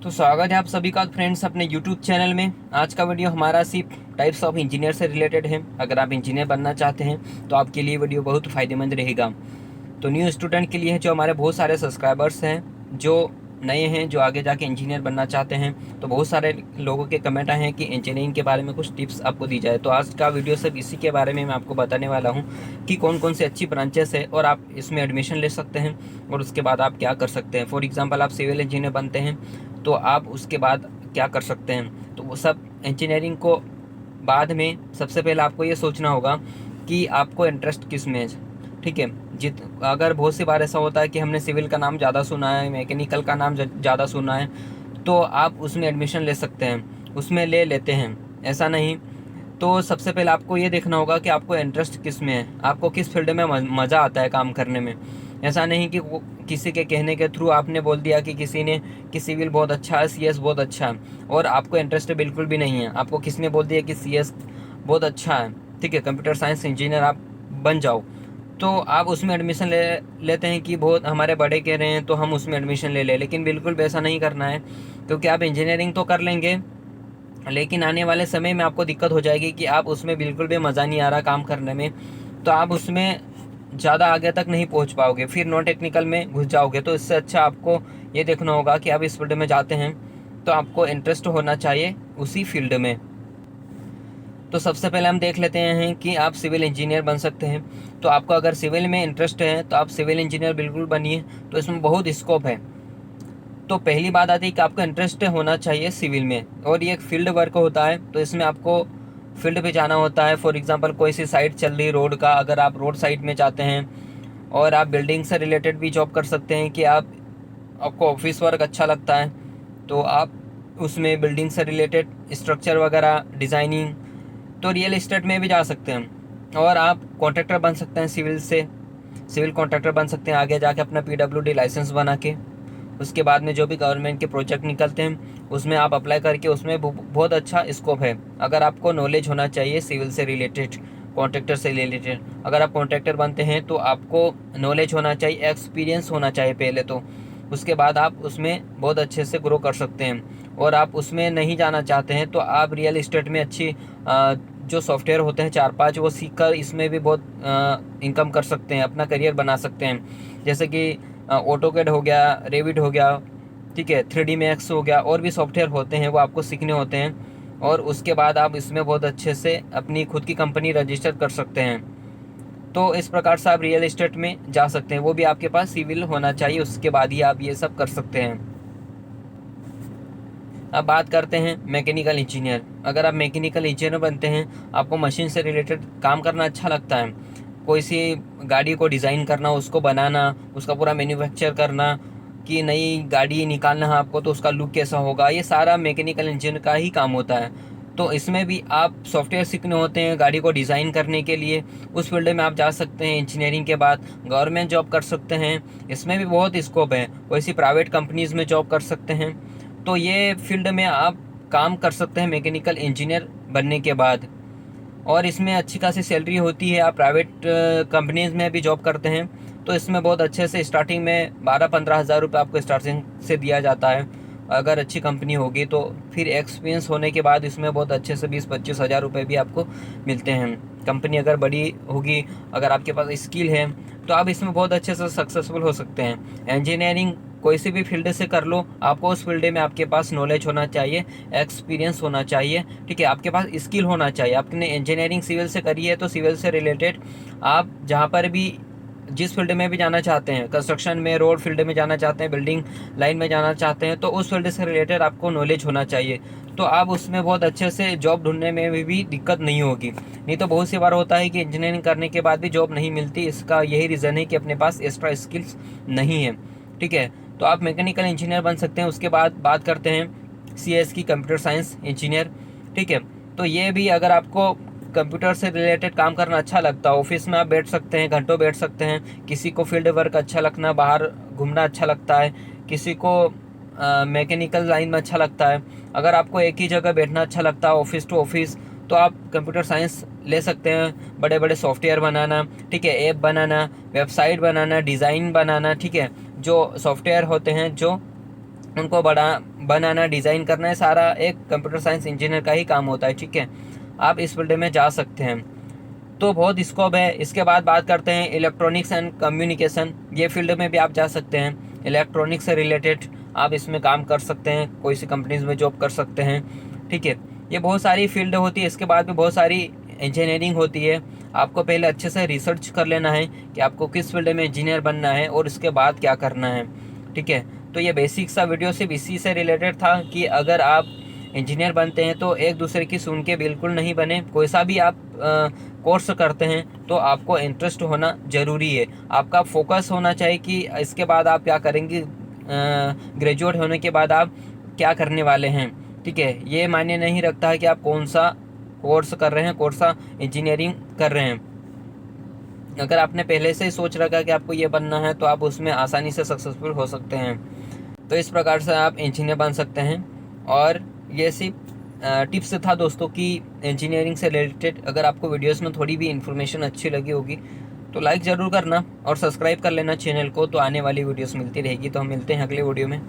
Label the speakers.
Speaker 1: तो स्वागत है आप सभी का फ्रेंड्स अपने यूट्यूब चैनल में। आज का वीडियो हमारा सिर्फ टाइप्स ऑफ इंजीनियर से रिलेटेड है। अगर आप इंजीनियर बनना चाहते हैं तो आपके लिए वीडियो बहुत फ़ायदेमंद रहेगा। तो न्यू स्टूडेंट के लिए है, जो हमारे बहुत सारे सब्सक्राइबर्स हैं जो नए हैं, जो आगे जाके इंजीनियर बनना चाहते हैं, तो बहुत सारे लोगों के कमेंट आए हैं कि इंजीनियरिंग के बारे में कुछ टिप्स आपको दी जाए। तो आज का वीडियो सिर्फ इसी के बारे में मैं आपको बताने वाला हूँ कि कौन कौन सी अच्छी ब्रांचेस है और आप इसमें एडमिशन ले सकते हैं और उसके बाद आप क्या कर सकते हैं। फॉर एग्जाम्पल, आप सिविल इंजीनियर बनते हैं तो आप उसके बाद क्या कर सकते हैं। तो वो सब इंजीनियरिंग को बाद में सबसे पहले आपको ये सोचना होगा कि आपको इंटरेस्ट किस में है। ठीक है, अगर बहुत सी बार ऐसा होता है कि हमने सिविल का नाम ज़्यादा सुना है, मैकेनिकल का नाम ज़्यादा सुना है, तो आप उसमें एडमिशन ले सकते हैं, उसमें ले लेते हैं, ऐसा नहीं। तो सबसे पहले आपको ये देखना होगा कि आपको इंटरेस्ट किस में है, आपको किस फील्ड में मज़ा आता है काम करने में। ऐसा नहीं कि किसी के कहने के थ्रू आपने बोल दिया कि किसी ने कि सिविल बहुत अच्छा है, सीएस बहुत अच्छा है, और आपको इंटरेस्ट बिल्कुल भी नहीं है। आपको किसी ने बोल दिया कि सीएस बहुत अच्छा है, ठीक है, कंप्यूटर साइंस इंजीनियर आप बन जाओ, तो आप उसमें एडमिशन ले लेते हैं कि बहुत हमारे बड़े कह रहे हैं तो हम उसमें एडमिशन ले लें। लेकिन बिल्कुल वैसा नहीं करना है, क्योंकि आप इंजीनियरिंग तो कर लेंगे लेकिन आने वाले समय में आपको दिक्कत हो जाएगी कि आप उसमें बिल्कुल भी मज़ा नहीं आ रहा काम करने में, तो आप उसमें ज़्यादा आगे तक नहीं पहुंच पाओगे, फिर नॉन टेक्निकल में घुस जाओगे। तो इससे अच्छा आपको ये देखना होगा कि आप इस फील्ड में जाते हैं तो आपको इंटरेस्ट होना चाहिए उसी फील्ड में। तो सबसे पहले हम देख लेते हैं कि आप सिविल इंजीनियर बन सकते हैं। तो आपको अगर सिविल में इंटरेस्ट है तो आप सिविल इंजीनियर बिल्कुल बनिए, तो इसमें बहुत स्कोप है। तो पहली बात आती है कि आपको इंटरेस्ट होना चाहिए सिविल में, और ये एक फील्ड वर्क होता है, तो इसमें आपको फील्ड पे जाना होता है। फॉर एग्जांपल, कोई सी साइट चल रही रोड का, अगर आप रोड साइड में जाते हैं, और आप बिल्डिंग से रिलेटेड भी जॉब कर सकते हैं कि आपको ऑफिस वर्क अच्छा लगता है तो आप उसमें बिल्डिंग से रिलेटेड स्ट्रक्चर वगैरह डिज़ाइनिंग, तो रियल इस्टेट में भी जा सकते हैं। और आप कॉन्ट्रैक्टर बन सकते हैं सिविल कॉन्ट्रैक्टर बन सकते हैं आगे जाके अपना पीडब्ल्यूडी लाइसेंस बना के। उसके बाद में जो भी गवर्नमेंट के प्रोजेक्ट निकलते हैं उसमें आप अप्लाई करके, उसमें बहुत अच्छा स्कोप है। अगर आपको नॉलेज होना चाहिए सिविल से रिलेटेड, कॉन्ट्रैक्टर से रिलेटेड, अगर आप कॉन्ट्रैक्टर बनते हैं तो आपको नॉलेज होना चाहिए, एक्सपीरियंस होना चाहिए पहले तो। उसके बाद आप उसमें बहुत अच्छे से ग्रो कर सकते हैं। और आप उसमें नहीं जाना चाहते हैं तो आप रियल इस्टेट में अच्छी जो सॉफ्टवेयर होते हैं 4-5 वो सीख कर इसमें भी बहुत इनकम कर सकते हैं, अपना करियर बना सकते हैं। जैसे कि ऑटोकैड हो गया, रेविट हो गया, ठीक है, 3D मैक्स हो गया, और भी सॉफ्टवेयर होते हैं वो आपको सीखने होते हैं। और उसके बाद आप इसमें बहुत अच्छे से अपनी खुद की कंपनी रजिस्टर कर सकते हैं। तो इस प्रकार से आप रियल इस्टेट में जा सकते हैं, वो भी आपके पास सिविल होना चाहिए, उसके बाद ही आप ये सब कर सकते हैं। अब बात करते हैं मैकेनिकल इंजीनियर। अगर आप मैकेनिकल इंजीनियर बनते हैं, आपको मशीन से रिलेटेड काम करना अच्छा लगता है, कोई सी गाड़ी को डिज़ाइन करना, उसको बनाना, उसका पूरा मैन्युफैक्चर करना, कि नई गाड़ी निकालना है आपको तो उसका लुक कैसा होगा, ये सारा मैकेनिकल इंजीनियर का ही काम होता है। तो इसमें भी आप सॉफ्टवेयर सीखने होते हैं गाड़ी को डिज़ाइन करने के लिए, उस फील्ड में आप जा सकते हैं। इंजीनियरिंग के बाद गवर्नमेंट जॉब कर सकते हैं, इसमें भी बहुत स्कोप है, कोई सी प्राइवेट कंपनीज़ में जॉब कर सकते हैं। तो ये फील्ड में आप काम कर सकते हैं मैकेनिकल इंजीनियर बनने के बाद, और इसमें अच्छी खासी सैलरी होती है। आप प्राइवेट कंपनीज में भी जॉब करते हैं तो इसमें बहुत अच्छे से स्टार्टिंग में 12-15 हज़ार रुपये आपको स्टार्टिंग से दिया जाता है। अगर अच्छी कंपनी होगी तो फिर एक्सपीरियंस होने के बाद इसमें बहुत अच्छे से 20-25 हज़ार रुपये भी आपको मिलते हैं। कंपनी अगर बड़ी होगी, अगर आपके पास स्किल है, तो आप इसमें बहुत अच्छे से सक्सेसफुल हो सकते हैं। इंजीनियरिंग कोई सी भी फील्ड से कर लो, आपको उस फील्ड में आपके पास नॉलेज होना चाहिए, एक्सपीरियंस होना चाहिए, ठीक है, आपके पास स्किल होना चाहिए। आपने इंजीनियरिंग सिविल से करी है तो सिविल से रिलेटेड आप जहाँ पर भी जिस फील्ड में भी जाना चाहते हैं, कंस्ट्रक्शन में, रोड फील्ड में जाना चाहते हैं, बिल्डिंग लाइन में जाना चाहते हैं, तो उस फील्ड से रिलेटेड आपको नॉलेज होना चाहिए। तो आप उसमें बहुत अच्छे से जॉब ढूंढने में भी दिक्कत नहीं होगी। नहीं तो बहुत सी बार होता है कि इंजीनियरिंग करने के बाद भी जॉब नहीं मिलती, इसका यही रीज़न है कि अपने पास एक्स्ट्रा स्किल्स नहीं है, ठीक है। तो आप मैकेनिकल इंजीनियर बन सकते हैं। उसके बाद बात करते हैं सीएस की, कंप्यूटर साइंस इंजीनियर, ठीक है। तो ये भी, अगर आपको कंप्यूटर से रिलेटेड काम करना अच्छा लगता है, ऑफिस में आप बैठ सकते हैं, घंटों बैठ सकते हैं। किसी को फील्ड वर्क अच्छा लगना, बाहर घूमना अच्छा लगता है, किसी को मैकेनिकल लाइन में अच्छा लगता है। अगर आपको एक ही जगह बैठना अच्छा लगता है, ऑफिस टू ऑफिस, तो आप कंप्यूटर साइंस ले सकते हैं। बड़े बड़े सॉफ्टवेयर बनाना, ठीक है, ऐप बनाना, वेबसाइट बनाना, डिज़ाइन बनाना, ठीक है, जो सॉफ्टवेयर होते हैं जो उनको बनाना, डिज़ाइन करना है, सारा एक कंप्यूटर साइंस इंजीनियर का ही काम होता है। ठीक है, आप इस फील्ड में जा सकते हैं, तो बहुत स्कोप है। इसके बाद बात करते हैं इलेक्ट्रॉनिक्स एंड कम्युनिकेशन। ये फील्ड में भी आप जा सकते हैं। इलेक्ट्रॉनिक्स से रिलेटेड आप इसमें काम कर सकते हैं, कोई सी कंपनीज में जॉब कर सकते हैं। ठीक है, ये बहुत सारी फील्ड होती है। इसके बाद भी बहुत सारी इंजीनियरिंग होती है। आपको पहले अच्छे से रिसर्च कर लेना है कि आपको किस फील्ड में इंजीनियर बनना है और इसके बाद क्या करना है। ठीक है, तो ये बेसिक सा वीडियो सिर्फ इसी से रिलेटेड था कि अगर आप इंजीनियर बनते हैं तो एक दूसरे की सुन के बिल्कुल नहीं बने। कोई सा भी आप कोर्स करते हैं तो आपको इंटरेस्ट होना ज़रूरी है। आपका फोकस होना चाहिए कि इसके बाद आप क्या करेंगे, ग्रेजुएट होने के बाद आप क्या करने वाले हैं। ठीक है, ये मायने नहीं रखता है कि आप कौन सा कोर्स कर रहे हैं, कौन सा इंजीनियरिंग कर रहे हैं। अगर आपने पहले से ही सोच रखा है कि आपको ये बनना है तो आप उसमें आसानी से सक्सेसफुल हो सकते हैं। तो इस प्रकार से आप इंजीनियर बन सकते हैं। और ये सिर्फ टिप्स था दोस्तों कि इंजीनियरिंग से रिलेटेड। अगर आपको वीडियोस में थोड़ी भी इन्फॉर्मेशन अच्छी लगी होगी तो लाइक ज़रूर करना और सब्सक्राइब कर लेना चैनल को, तो आने वाली वीडियोस मिलती रहेगी। तो हम मिलते हैं अगले वीडियो में।